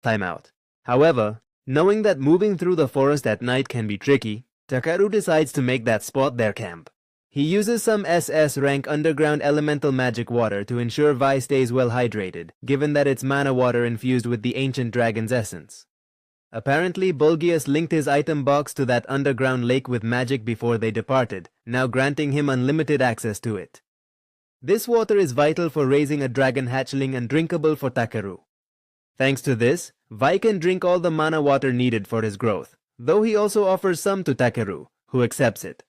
time out. However, knowing that moving through the forest at night can be tricky, Takeru decides to make that spot their camp. He uses some SS rank underground elemental magic water to ensure Vi stays well hydrated, given that it's mana water infused with the ancient dragon's essence. Apparently, Bulgius linked his item box to that underground lake with magic before they departed, now granting him unlimited access to it. This water is vital for raising a dragon hatchling and drinkable for Takeru. Thanks to this, Vi can drink all the mana water needed for his growth, though he also offers some to Takeru, who accepts it.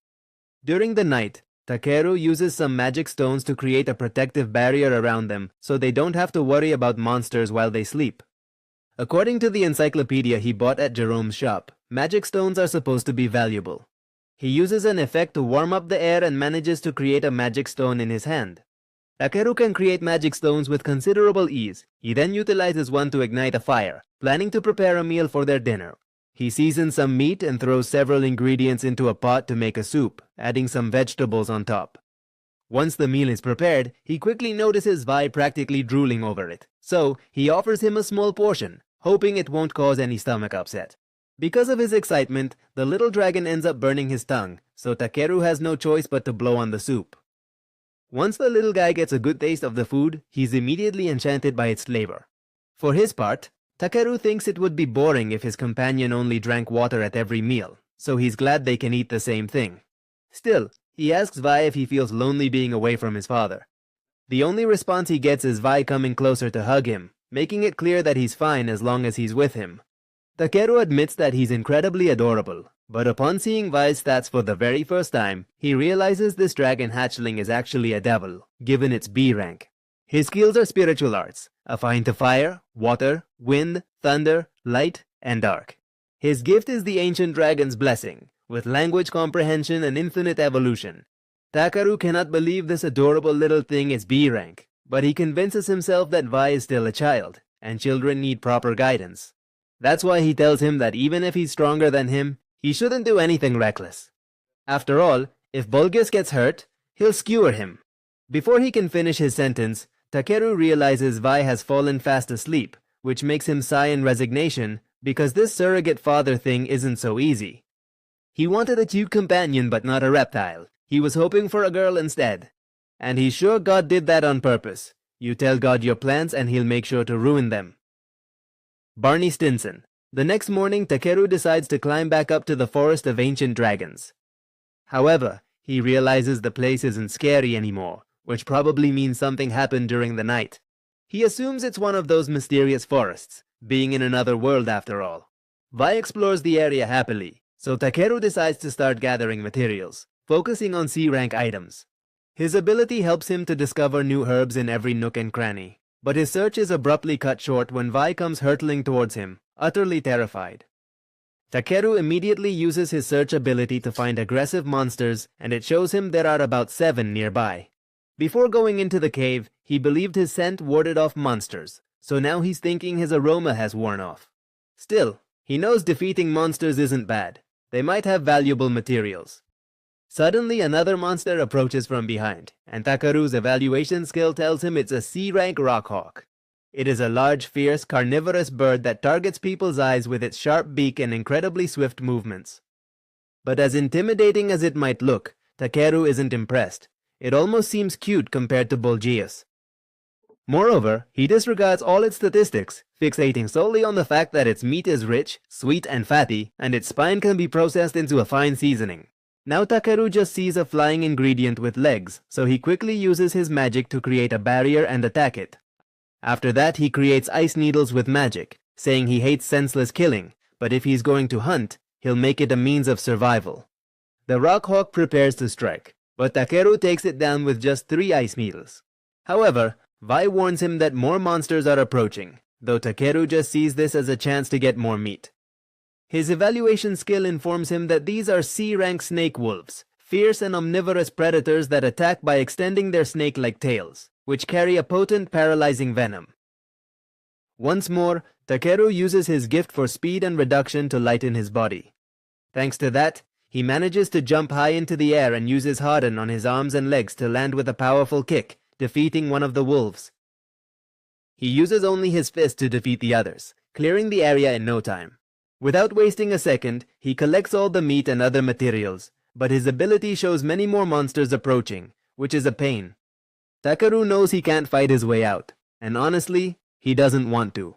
During the night, Takeru uses some magic stones to create a protective barrier around them so they don't have to worry about monsters while they sleep. According to the encyclopedia he bought at Jerome's shop, magic stones are supposed to be valuable. He uses an effect to warm up the air and manages to create a magic stone in his hand. Takeru can create magic stones with considerable ease. He then utilizes one to ignite a fire, planning to prepare a meal for their dinner. He seasons some meat and throws several ingredients into a pot to make a soup, adding some vegetables on top. Once the meal is prepared, he quickly notices Vi practically drooling over it, so he offers him a small portion, hoping it won't cause any stomach upset. Because of his excitement, the little dragon ends up burning his tongue, so Takeru has no choice but to blow on the soup. Once the little guy gets a good taste of the food, he's immediately enchanted by its flavor. For his part, Takeru thinks it would be boring if his companion only drank water at every meal, so he's glad they can eat the same thing. Still, he asks Vi if he feels lonely being away from his father. The only response he gets is Vi coming closer to hug him, making it clear that he's fine as long as he's with him. Takeru admits that he's incredibly adorable, but upon seeing Vi's stats for the very first time, he realizes this dragon hatchling is actually a devil, given its B rank. His skills are spiritual arts, affine to fire, water, wind, thunder, light, and dark. His gift is the ancient dragon's blessing, with language comprehension and infinite evolution. Takeru cannot believe this adorable little thing is B rank, but he convinces himself that Vi is still a child, and children need proper guidance. That's why he tells him that even if he's stronger than him, he shouldn't do anything reckless. After all, if Bulgius gets hurt, he'll skewer him. Before he can finish his sentence, Takeru realizes Vi has fallen fast asleep, which makes him sigh in resignation because this surrogate father thing isn't so easy. He wanted a cute companion but not a reptile. He was hoping for a girl instead. And he's sure God did that on purpose. You tell God your plans and he'll make sure to ruin them. Barney Stinson. The next morning, Takeru decides to climb back up to the Forest of Ancient Dragons. However, he realizes the place isn't scary anymore, which probably means something happened during the night. He assumes it's one of those mysterious forests, being in another world after all. Vi explores the area happily, so Takeru decides to start gathering materials, focusing on C-rank items. His ability helps him to discover new herbs in every nook and cranny, but his search is abruptly cut short when Vi comes hurtling towards him, utterly terrified. Takeru immediately uses his search ability to find aggressive monsters, and it shows him there are about 7 nearby. Before going into the cave, he believed his scent warded off monsters, so now he's thinking his aroma has worn off. Still, he knows defeating monsters isn't bad. They might have valuable materials. Suddenly, another monster approaches from behind, and Takeru's evaluation skill tells him it's a C-rank rockhawk. It is a large, fierce, carnivorous bird that targets people's eyes with its sharp beak and incredibly swift movements. But as intimidating as it might look, Takeru isn't impressed. It almost seems cute compared to Bulgius. Moreover, he disregards all its statistics, fixating solely on the fact that its meat is rich, sweet, and fatty, and its spine can be processed into a fine seasoning. Now Takeru just sees a flying ingredient with legs, so he quickly uses his magic to create a barrier and attack it. After that, he creates ice needles with magic, saying he hates senseless killing, but if he's going to hunt, he'll make it a means of survival. The rockhawk prepares to strike, but Takeru takes it down with just 3 ice needles. However, Vi warns him that more monsters are approaching, though Takeru just sees this as a chance to get more meat. His evaluation skill informs him that these are C-rank snake wolves, fierce and omnivorous predators that attack by extending their snake-like tails, which carry a potent paralyzing venom. Once more, Takeru uses his gift for speed and reduction to lighten his body. Thanks to that, he manages to jump high into the air and uses Harden on his arms and legs to land with a powerful kick, defeating one of the wolves. He uses only his fist to defeat the others, clearing the area in no time. Without wasting a second, he collects all the meat and other materials, but his ability shows many more monsters approaching, which is a pain. Takeru knows he can't fight his way out, and honestly, he doesn't want to.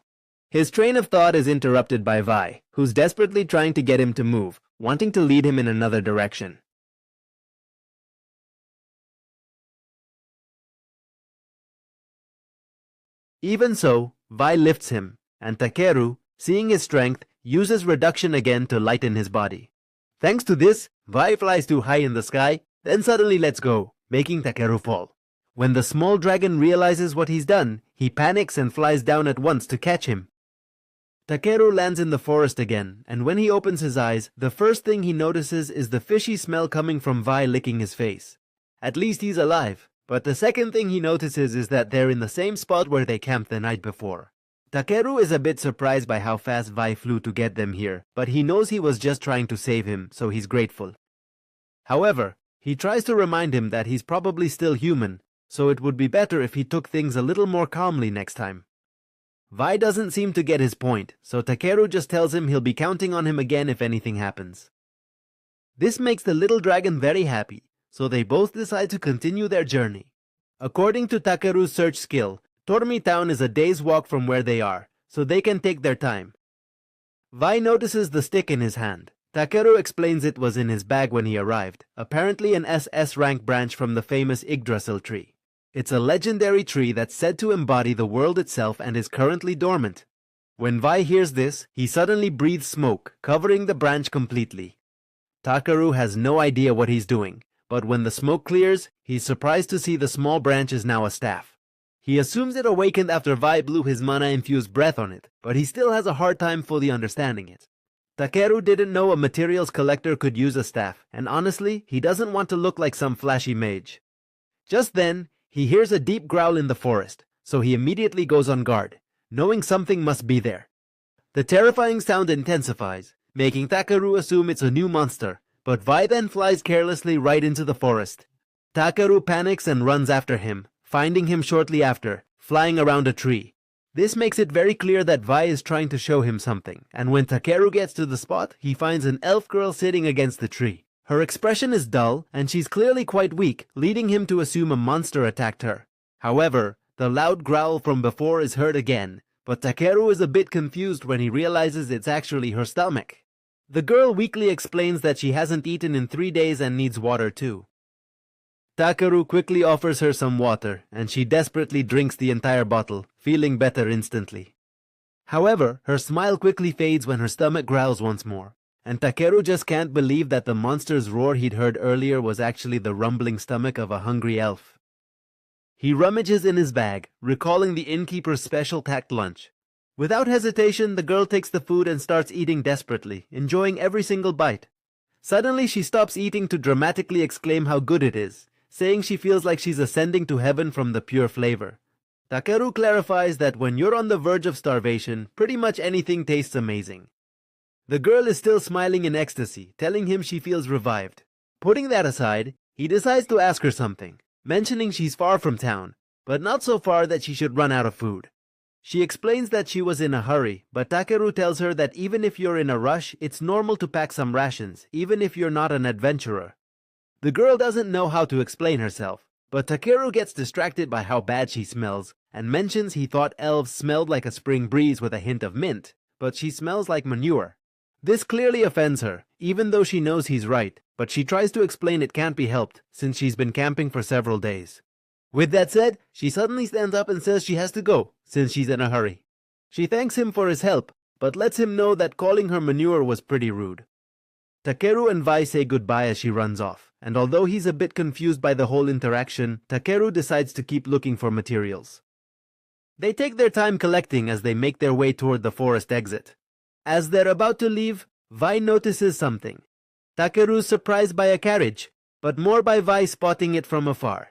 His train of thought is interrupted by Vi, who's desperately trying to get him to move, wanting to lead him in another direction. Even so, Vi lifts him, and Takeru, seeing his strength, uses reduction again to lighten his body. Thanks to this, Vi flies too high in the sky, then suddenly lets go, making Takeru fall. When the small dragon realizes what he's done, he panics and flies down at once to catch him. Takeru lands in the forest again, and when he opens his eyes, the first thing he notices is the fishy smell coming from Vi licking his face. At least he's alive, but the second thing he notices is that they're in the same spot where they camped the night before. Takeru is a bit surprised by how fast Vi flew to get them here, but he knows he was just trying to save him, so he's grateful. However, he tries to remind him that he's probably still human, so it would be better if he took things a little more calmly next time. Vi doesn't seem to get his point, so Takeru just tells him he'll be counting on him again if anything happens. This makes the little dragon very happy, so they both decide to continue their journey. According to Takeru's search skill, Tormi Town is a day's walk from where they are, so they can take their time. Vi notices the stick in his hand. Takeru explains it was in his bag when he arrived, apparently an SS rank branch from the famous Yggdrasil tree. It's a legendary tree that's said to embody the world itself and is currently dormant. When Vi hears this, he suddenly breathes smoke, covering the branch completely. Takeru has no idea what he's doing, but when the smoke clears, he's surprised to see the small branch is now a staff. He assumes it awakened after Vi blew his mana-infused breath on it, but he still has a hard time fully understanding it. Takeru didn't know a materials collector could use a staff, and honestly, he doesn't want to look like some flashy mage. Just then, he hears a deep growl in the forest, so he immediately goes on guard, knowing something must be there. The terrifying sound intensifies, making Takeru assume it's a new monster, but Vi then flies carelessly right into the forest. Takeru panics and runs after him, finding him shortly after, flying around a tree. This makes it very clear that Vi is trying to show him something, and when Takeru gets to the spot, he finds an elf girl sitting against the tree. Her expression is dull, and she's clearly quite weak, leading him to assume a monster attacked her. However, the loud growl from before is heard again, but Takeru is a bit confused when he realizes it's actually her stomach. The girl weakly explains that she hasn't eaten in 3 days and needs water too. Takeru quickly offers her some water, and she desperately drinks the entire bottle, feeling better instantly. However, her smile quickly fades when her stomach growls once more, and Takeru just can't believe that the monster's roar he'd heard earlier was actually the rumbling stomach of a hungry elf. He rummages in his bag, recalling the innkeeper's special packed lunch. Without hesitation, the girl takes the food and starts eating desperately, enjoying every single bite. Suddenly, she stops eating to dramatically exclaim how good it is, saying she feels like she's ascending to heaven from the pure flavor. Takeru clarifies that when you're on the verge of starvation, pretty much anything tastes amazing. The girl is still smiling in ecstasy, telling him she feels revived. Putting that aside, he decides to ask her something, mentioning she's far from town, but not so far that she should run out of food. She explains that she was in a hurry, but Takeru tells her that even if you're in a rush, it's normal to pack some rations, even if you're not an adventurer. The girl doesn't know how to explain herself, but Takeru gets distracted by how bad she smells, and mentions he thought elves smelled like a spring breeze with a hint of mint, but she smells like manure. This clearly offends her, even though she knows he's right, but she tries to explain it can't be helped, since she's been camping for several days. With that said, she suddenly stands up and says she has to go, since she's in a hurry. She thanks him for his help, but lets him know that calling her manure was pretty rude. Takeru and Vi say goodbye as she runs off, and although he's a bit confused by the whole interaction, Takeru decides to keep looking for materials. They take their time collecting as they make their way toward the forest exit. As they're about to leave, Vi notices something. Takeru's surprised by a carriage, but more by Vi spotting it from afar.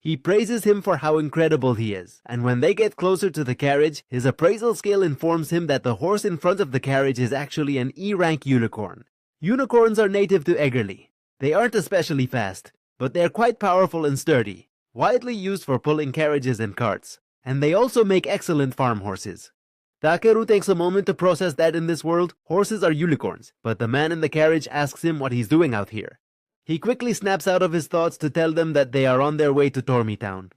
He praises him for how incredible he is, and when they get closer to the carriage, his appraisal scale informs him that the horse in front of the carriage is actually an E-rank unicorn. Unicorns are native to Eggerly. They aren't especially fast, but they're quite powerful and sturdy, widely used for pulling carriages and carts, and they also make excellent farm horses. Takeru takes a moment to process that in this world, horses are unicorns, but the man in the carriage asks him what he's doing out here. He quickly snaps out of his thoughts to tell them that they are on their way to Tormi Town.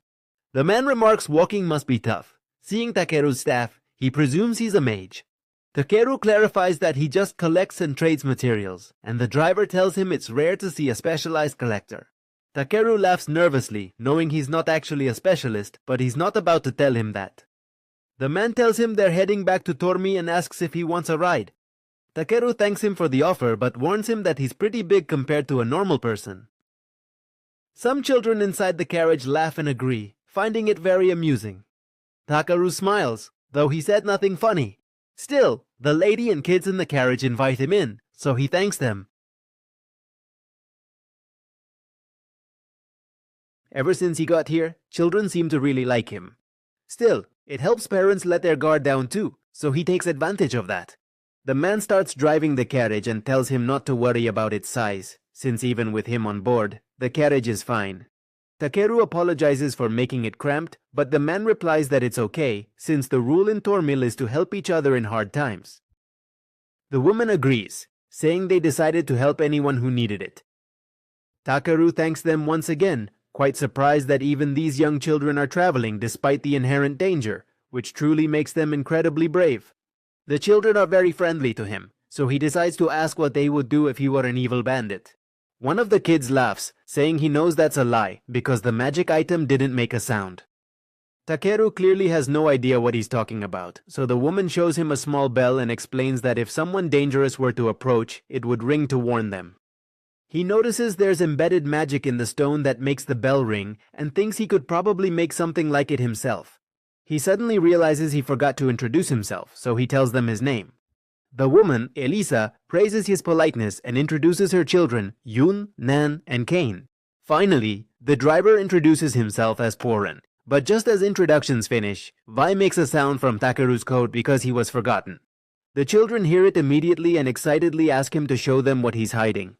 The man remarks walking must be tough. Seeing Takeru's staff, he presumes he's a mage. Takeru clarifies that he just collects and trades materials, and the driver tells him it's rare to see a specialized collector. Takeru laughs nervously, knowing he's not actually a specialist, but he's not about to tell him that. The man tells him they're heading back to Tormi and asks if he wants a ride. Takeru thanks him for the offer, but warns him that he's pretty big compared to a normal person. Some children inside the carriage laugh and agree, finding it very amusing. Takeru smiles, though he said nothing funny. Still, the lady and kids in the carriage invite him in, so he thanks them. Ever since he got here, children seem to really like him. Still, it helps parents let their guard down too, so he takes advantage of that. The man starts driving the carriage and tells him not to worry about its size, since even with him on board, the carriage is fine. Takeru apologizes for making it cramped, but the man replies that it's okay, since the rule in Tormil is to help each other in hard times. The woman agrees, saying they decided to help anyone who needed it. Takeru thanks them once again, quite surprised that even these young children are traveling despite the inherent danger, which truly makes them incredibly brave. The children are very friendly to him, so he decides to ask what they would do if he were an evil bandit. One of the kids laughs, saying he knows that's a lie because the magic item didn't make a sound. Takeru clearly has no idea what he's talking about, so the woman shows him a small bell and explains that if someone dangerous were to approach, it would ring to warn them. He notices there's embedded magic in the stone that makes the bell ring and thinks he could probably make something like it himself. He suddenly realizes he forgot to introduce himself, so he tells them his name. The woman, Elisa, praises his politeness and introduces her children, Yun, Nan, and Kane. Finally, the driver introduces himself as Porin, but just as introductions finish, Vi makes a sound from Takeru's code because he was forgotten. The children hear it immediately and excitedly ask him to show them what he's hiding.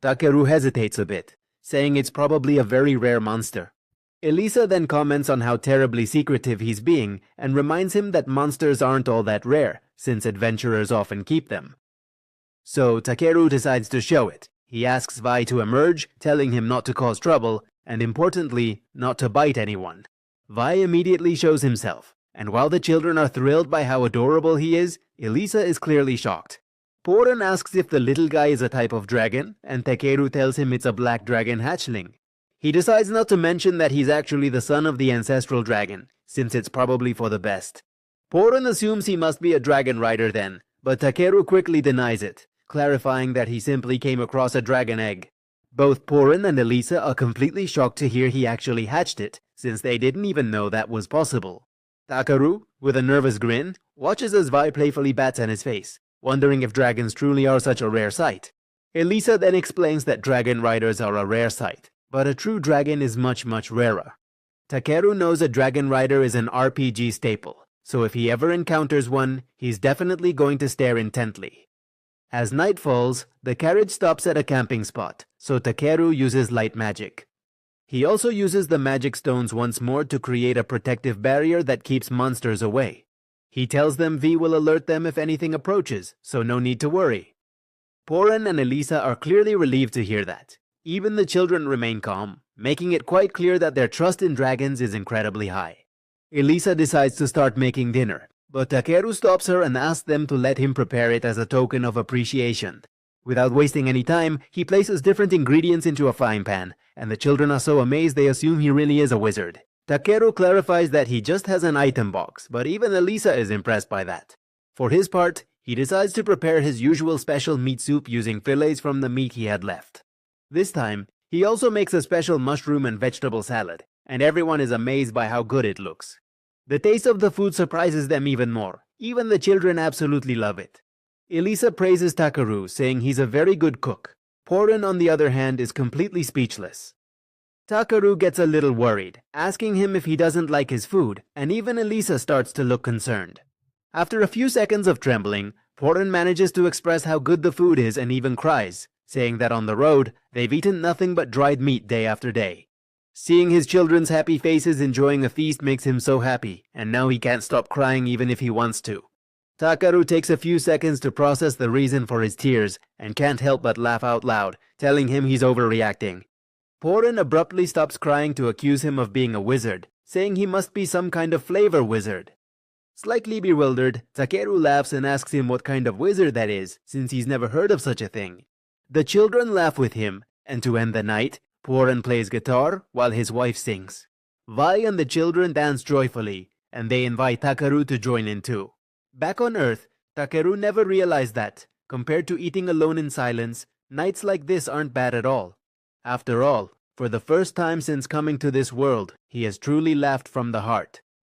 Takeru hesitates a bit, saying it's probably a very rare monster. Elisa then comments on how terribly secretive he's being and reminds him that monsters aren't all that rare, since adventurers often keep them. So Takeru decides to show it. He asks Vi to emerge, telling him not to cause trouble, and importantly, not to bite anyone. Vi immediately shows himself, and while the children are thrilled by how adorable he is, Elisa is clearly shocked. Porin asks if the little guy is a type of dragon, and Takeru tells him it's a black dragon hatchling. He decides not to mention that he's actually the son of the ancestral dragon, since it's probably for the best. Porin assumes he must be a dragon rider then, but Takeru quickly denies it, clarifying that he simply came across a dragon egg. Both Porin and Elisa are completely shocked to hear he actually hatched it, since they didn't even know that was possible. Takeru, with a nervous grin, watches as Vi playfully bats at his face, wondering if dragons truly are such a rare sight. Elisa then explains that dragon riders are a rare sight, but a true dragon is much rarer. Takeru knows a dragon rider is an RPG staple, so if he ever encounters one, he's definitely going to stare intently. As night falls, the carriage stops at a camping spot, so Takeru uses light magic. He also uses the magic stones once more to create a protective barrier that keeps monsters away. He tells them V will alert them if anything approaches, so no need to worry. Porin and Elisa are clearly relieved to hear that. Even the children remain calm, making it quite clear that their trust in dragons is incredibly high. Elisa decides to start making dinner, but Takeru stops her and asks them to let him prepare it as a token of appreciation. Without wasting any time, he places different ingredients into a frying pan, and the children are so amazed they assume he really is a wizard. Takeru clarifies that he just has an item box, but even Elisa is impressed by that. For his part, he decides to prepare his usual special meat soup using fillets from the meat he had left. This time, he also makes a special mushroom and vegetable salad, and everyone is amazed by how good it looks. The taste of the food surprises them even more. Even the children absolutely love it. Elisa praises Takeru, saying he's a very good cook. Porin, on the other hand, is completely speechless. Takeru gets a little worried, asking him if he doesn't like his food, and even Elisa starts to look concerned. After a few seconds of trembling, Porin manages to express how good the food is and even cries, saying that on the road, they've eaten nothing but dried meat day after day. Seeing his children's happy faces enjoying a feast makes him so happy, and now he can't stop crying even if he wants to. Takaru takes a few seconds to process the reason for his tears, and can't help but laugh out loud, telling him he's overreacting. Porin abruptly stops crying to accuse him of being a wizard, saying he must be some kind of flavor wizard. Slightly bewildered, Takeru laughs and asks him what kind of wizard that is, since he's never heard of such a thing. The children laugh with him, and to end the night, Porin plays guitar while his wife sings. Vi and the children dance joyfully, and they invite Takaru to join in too. Back on Earth, Takeru never realized that, compared to eating alone in silence, nights like this aren't bad at all. After all, for the first time since coming to this world, he has truly laughed from the heart.